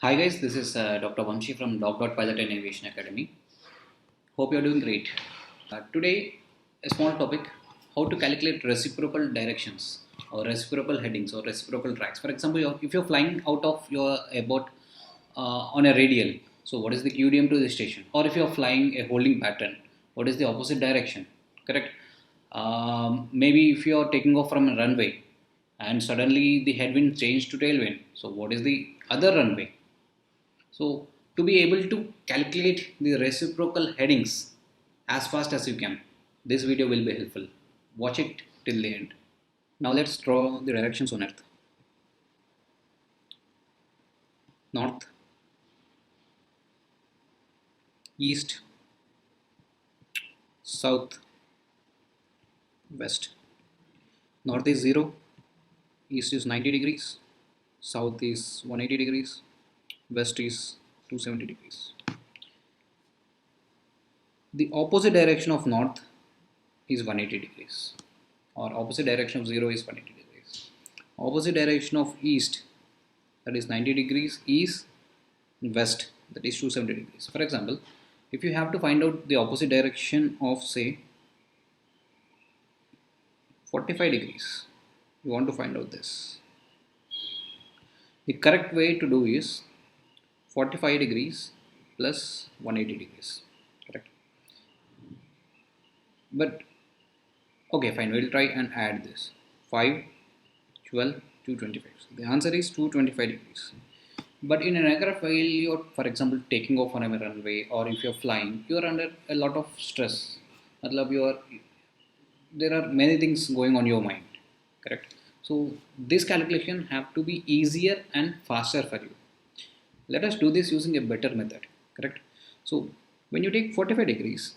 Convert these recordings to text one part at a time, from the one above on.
Hi guys, this is Dr. Vamshi from Pilot and Aviation Academy. Hope you are doing great. Today, a small topic: how to calculate reciprocal directions or reciprocal headings or reciprocal tracks. For example, if you're flying out of your airport on a radial, so what is the QDM to the station? Or if you're flying a holding pattern, what is the opposite direction? Correct. Maybe if you're taking off from a runway and suddenly the headwind changed to tailwind, so what is the other runway? So to be able to calculate the reciprocal headings as fast as you can, this video will be helpful. Watch it till the end. Now let's draw the directions on Earth. North, East, South, West. North is 0, East is 90 degrees, South is 180 degrees, West is 270 degrees. The opposite direction of North is 180 degrees, or opposite direction of 0 is 180 degrees. Opposite direction of East, that is 90 degrees, is West, that is 270 degrees. For example, if you have to find out the opposite direction of, say, 45 degrees, you want to find out this. The correct way to do is 45 degrees plus 180 degrees. Correct. But okay, fine, we'll try and add this 5, 12, 225. So the answer is 225 degrees. But in an aircraft, while you're, for example, taking off on a runway, or if you're flying, you're under a lot of stress. There are many things going on your mind. Correct. So this calculation have to be easier and faster for you. Let us do this using a better method. Correct. So when you take 45 degrees,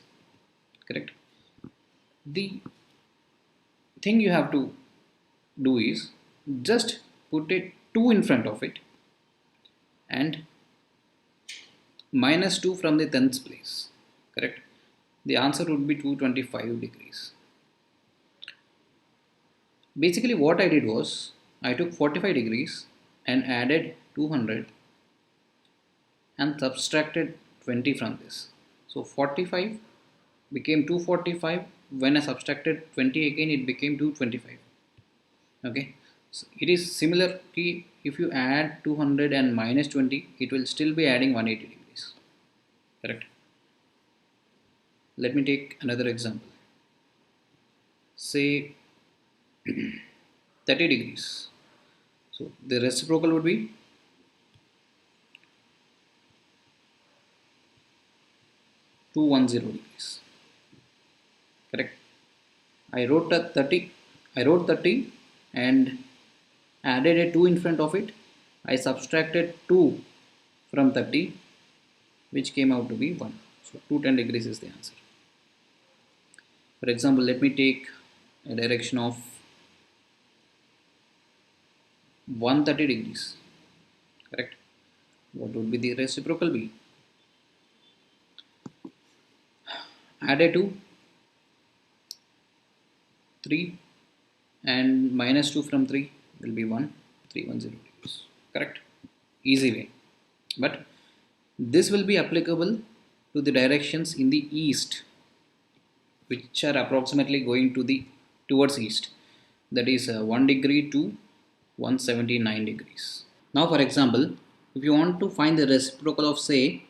correct, the thing you have to do is just put a 2 in front of it and minus 2 from the 10th place. Correct. The answer would be 225 degrees. Basically what I did was I took 45 degrees and added 200 and subtracted 20 from this. So 45 became 245. When I subtracted 20 again, it became 225. Okay, so it is similar key. If you add 200 and minus 20, it will still be adding 180 degrees. Correct. Let me take another example. Say 30 degrees. So the reciprocal would be 210 degrees. Correct. I wrote 30 and added a 2 in front of it. I subtracted 2 from 30, which came out to be 1. So 210 degrees is the answer. For example, let me take a direction of 130 degrees. Correct. What would be the reciprocal be? Add a 2, 3 and minus 2 from 3 will be 1, 310 degrees. Correct. Easy way. But this will be applicable to the directions in the east, which are approximately going to the towards east, that is 1 degree to 179 degrees. Now for example, if you want to find the reciprocal of, say,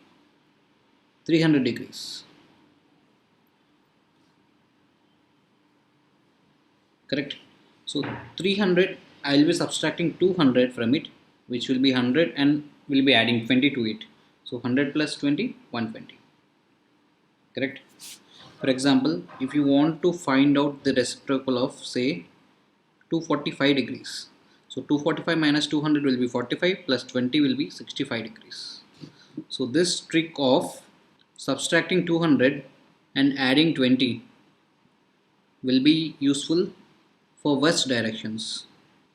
300 degrees, correct. So 300, I will be subtracting 200 from it, which will be 100, and will be adding 20 to it. So 100 plus 20, 120. Correct. For example, if you want to find out the reciprocal of, say, 245 degrees, so 245 minus 200 will be 45, plus 20 will be 65 degrees. So this trick of subtracting 200 and adding 20 will be useful for west directions,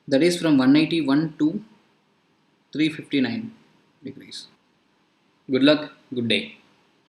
that is from 181 to 359 degrees. Good luck, good day.